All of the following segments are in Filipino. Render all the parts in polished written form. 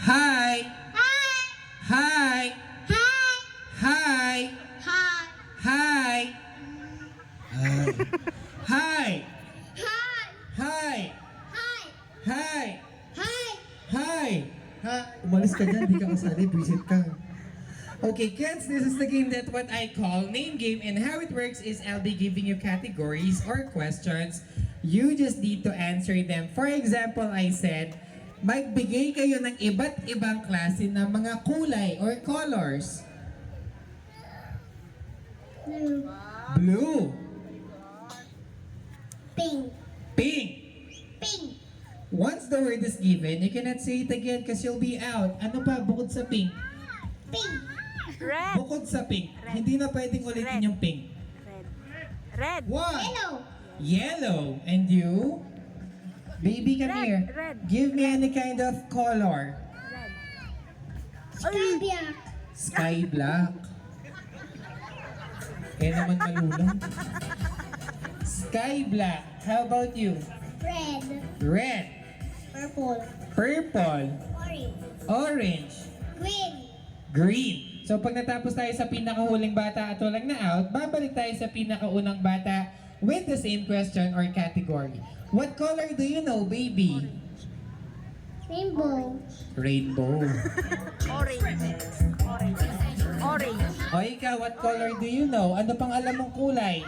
Hi! Hi! Hi! Hi! Hi! Hi! Hi! Hi! Hi! Hi! Hi! Hi! Hi! Hi! Ha? Umalis ka dyan, di ka kasali, visit ka. Okay, kids, this is the game that what I call name game, and how it works is I'll be giving you categories or questions. You just need to answer them. For example, I said, magbigay kayo ng iba't ibang klase ng mga kulay or colors. Blue. Blue, Pink. pink. Pink. Once the word is given, you cannot say it again because you'll be out. Ano pa bukod sa pink? Pink. Red. Bukod sa pink, Red. hindi na pwedeng ulitin Red. yung pink. Red. Red. One. Yellow. Yellow. And you? Baby, come Red, here. red, Give me any kind of color. Red. Sky black. Sky black. Eh naman malulang. Sky black. How about you? Red. Red. Purple. Purple. Orange. Orange. Green. Green. So pag natapos tayo sa pinakahuling bata at walang na-out, babalik tayo sa pinakaunang bata with the same question or category. What color do you know, baby? Rainbow. Rainbow. Orange. Orange. Orange. O ikaw, what color do you know? Ano pang alam mong kulay?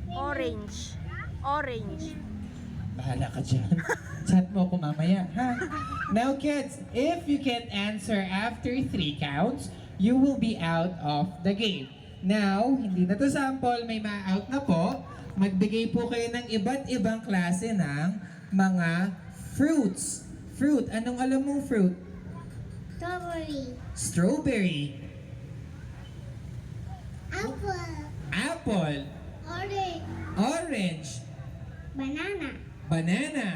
Orange. Orange. Bahala ka dyan. Chat mo ako mamaya, ha? Now kids, if you can't answer after 3 counts, you will be out of the game. Now, hindi na to sample, may ma-out na po. Magbigay po kayo ng iba't ibang klase ng mga fruits. Fruit, anong alam mong fruit? Strawberry. Strawberry, Apple. apple, Orange. orange, Banana. banana.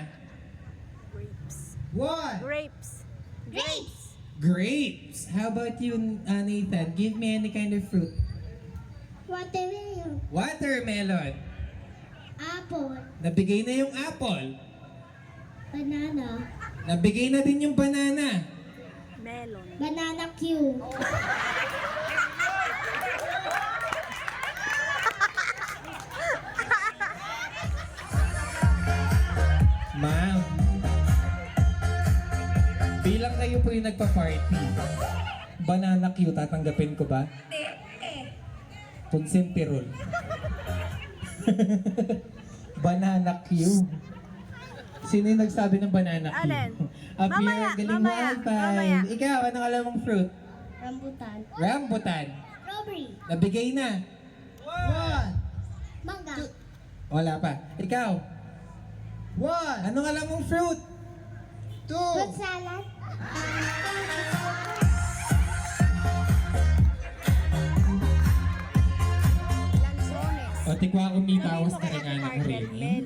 Grapes. What? Grapes. Grapes. Grapes. How about you, Nathan? Give me any kind of fruit. Watermelon. Watermelon. Apple. Nabigay na yung apple. Banana. Nabigay na din yung banana. Melon. Banana Q. Ma'am. Bilang kayo po yung nagpa-party. Banana Q, tatanggapin ko ba? Consentirol. Banana Q. Sino yung nagsabi ng banana Q? Alin? Appear, Mamaya, galing mamaya, wifi. mamaya. Ikaw, anong alam mong fruit? Rambutan. Rambutan. Strawberry. Nabigay na. One. Mangga. Wala pa. Ikaw. One. Anong alam mong fruit? Two. Fruit salad. Lanzones. O, tikwa ko may bawas na rin anak ko rin. Melon.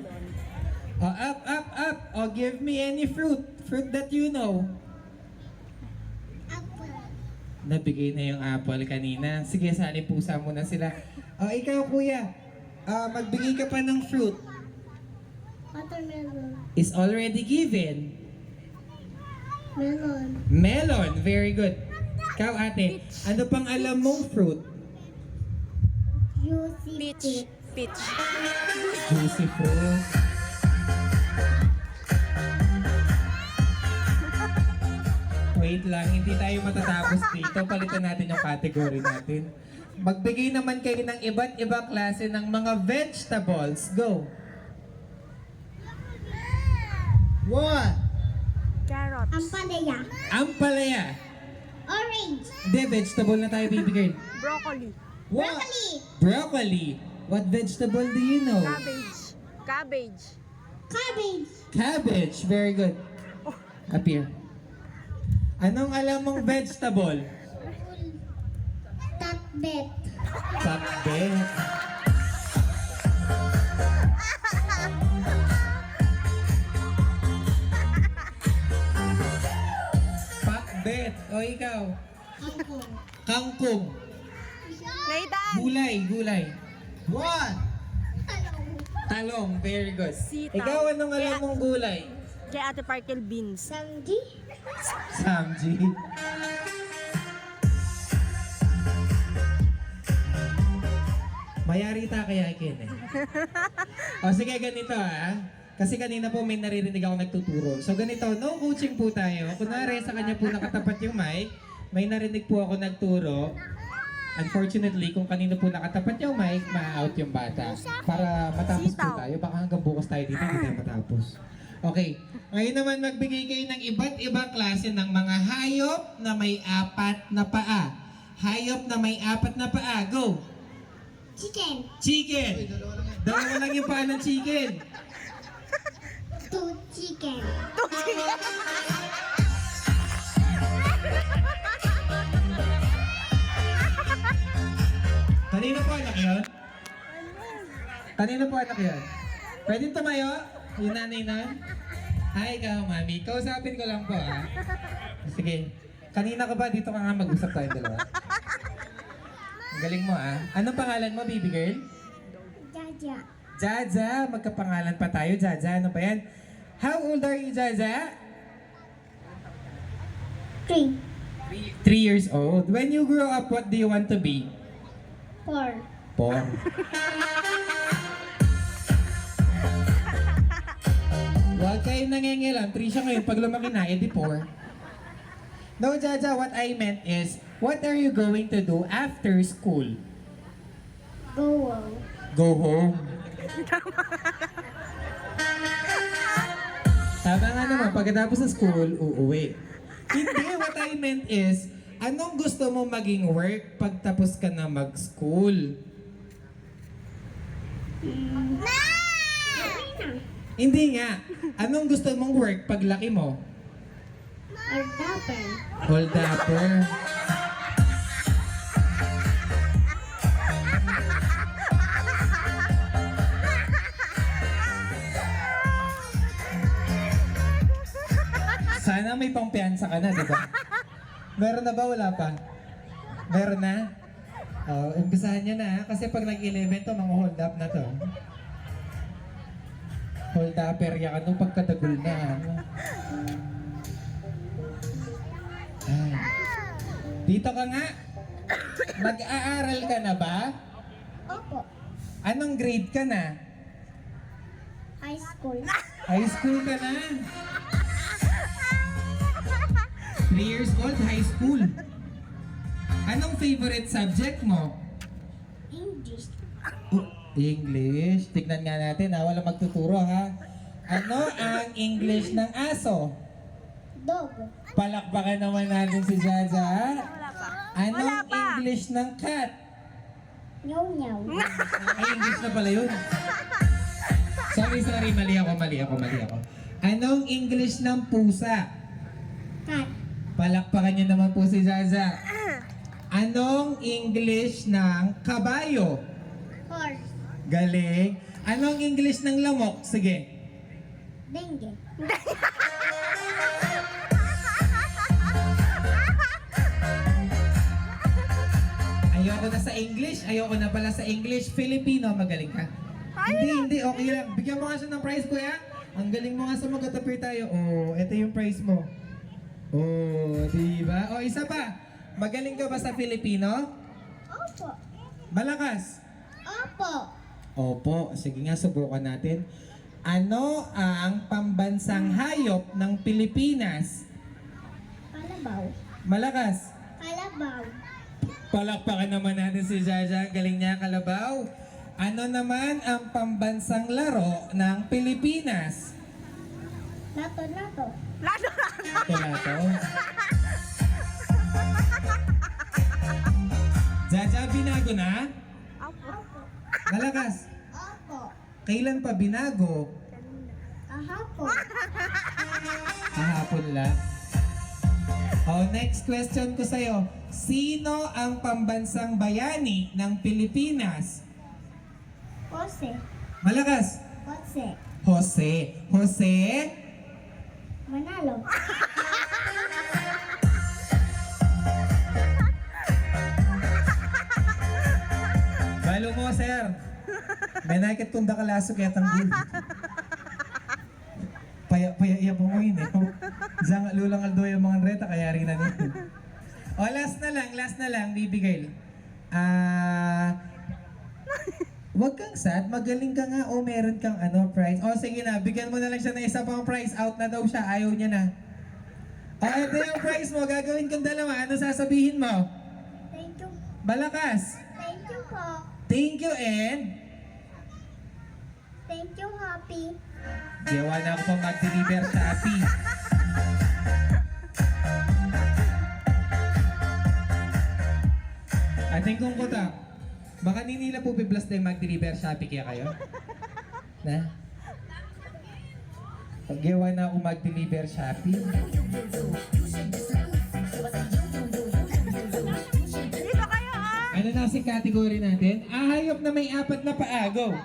O, up, up, up. O, give me any fruit. Fruit that you know. Apple. Nabigay na yung apple kanina. Sige, sali pusa muna sila. O, ikaw kuya. Magbigay ka pa ng fruit. Watermelon. Is already given. Melon. Melon. Very good. Ikaw ate, ano pang alam mong fruit? Juicy Peach. peach. Peach. Juicy fruit. Wait lang, hindi tayo matatapos dito. Palitan natin yung category natin. Magbigay naman kayo ng iba't ibang klase ng mga vegetables. Go! One! Carrots. Ampalaya. Ampalaya. Orange. Hindi, vegetable na tayo, baby girl. Broccoli. What? Broccoli. Broccoli. What vegetable do you know? Cabbage. Cabbage. Cabbage. Cabbage. Very good. Up here. Anong alam mong vegetable? Takbet. Pakbet. Pakbet. O ikaw? Kangkong. Kangkong. Nathan. Gulay, gulay. One. Talong. Talong. Very good. Sitaw. Ikaw, anong alam mong gulay? Kay Ate Parkel, beans. Samji. Samji. Mayarita kaya Ken eh. O sige, ganito Kasi kanina po may naririnig ako nagtuturo. So ganito, no coaching po tayo. Kunwari sa kanya po nakatapat yung mic, may narinig po ako nagturo. Unfortunately, kung kanino po nakatapat yung mic, ma-out yung bata. Para matapos po Sitaw. tayo. Baka hanggang bukas tayo dito, hindi tayo matapos. Okay. Ngayon naman magbigay kayo ng iba't ibang klase ng mga hayop na may 4 na paa. Hayop na may 4 na paa. Go! Chicken. Chicken! Dalawa lang yung paa ng chicken. 2 chicken. Kanino po anak yun? Kanino po anak yun? Pwedeng tumayo? Yung nanay na? Hi ikaw, mami. Kausapin ko lang po, Sige. Kanina ka ba? Dito ka nga mag-usap tayo dalawa. Ang galing mo, Anong pangalan mo, baby girl? Jaja. Jaja. Magkapangalan pa tayo, Jaja. Ano ba yan? How old are you, Jaja? 3. 3 years old. When you grow up, what do you want to be? 4. Porn. Huwag kayong nangingilam. 3 siya ngayon. Pag lumaki na, edi 4. No, Jaja, what I meant is, what are you going to do after school? Go home. Go home. Tama nga naman, pagkatapos sa school, uuwi. Hindi, what I meant is, anong gusto mo maging work pag tapos ka na mag-school? Hindi nga. Anong gusto mong work pag laki mo? Or dapper. Hold upper. Sana may pangpiyansa ka na, di ba? Meron na ba? Wala pa? Meron na? Oh, umpisahan nyo na. Kasi pag nag-11 to, mga hold up na to. Hold upper ya ka nung pagkadagol na. Ay. Dito ka nga. Mag-aaral ka na ba? Opo. Anong grade ka na? High school. High school ka na. 3 years old, high school. Anong favorite subject mo? English. English. Tignan nga natin Walang magtuturo Ano ang English ng aso? Dog. Palakpakan naman natin si Jaja. Wala pa. Anong Wala pa. English ng cat? Nyaw nyaw. Ay, English na pala yun. Sorry. Mali ako. Anong English ng pusa? Cat. Palakpakan niyo naman po si Jaja. Anong English ng kabayo? Horse. Galing. Anong English ng lamok? Sige. Dengue. Ayoko na sa English. Ayoko na pala sa English. Filipino, magaling ka. Hindi. Okay lang. Bigyan mo nga siya ng prize, kuya. Ang galing mo nga sa mag-atapir tayo. Oh, ito yung prize mo. Oh, diba? Oh, isa pa. Magaling ka ba sa Filipino? Opo. Malakas. Opo. Opo. Sige nga, subukan natin. Ano ang pambansang hayop ng Pilipinas? Kalabaw. Malakas. Kalabaw. Palakpakan naman natin si Jaja. Galing niya, kalabaw. Ano naman ang pambansang laro ng Pilipinas? Lato. Lalo. Tulato. Jaja, binago na? Opo. Malakas. Opo. Kailan pa binago? Kahapon. Kahapon lang. Oh, next question ko sa'yo. Sino ang pambansang bayani ng Pilipinas? Jose. Malakas. Jose. Jose. Manalo. Balo mo, sir. May nakit kong dakalaso kaya tanggol. paya po mo yun eh. Zang lulang aldo yung mga reta, kaya rin na nito. O, last na lang, bibigay. Wag kang sad, magaling ka nga o meron kang prize. O sige na, bigyan mo na lang siya ng isa pang prize. Out na daw siya, ayaw niya na. O, ito yung prize mo, gagawin kong dalawa. Ano sasabihin mo? Thank you. Malakas. Thank you po. Thank you and... Thank you, Happy. Gawa na ako pang mag-deliver sa api. I think kung kuta, baka ninila po biblas na yung mag-deliver sa api kaya kayo? Na? Paggawa na ako mag-deliver sa api. Dito kayo ah! Ano na si category natin? Ahayop na may 4 na paa. Go!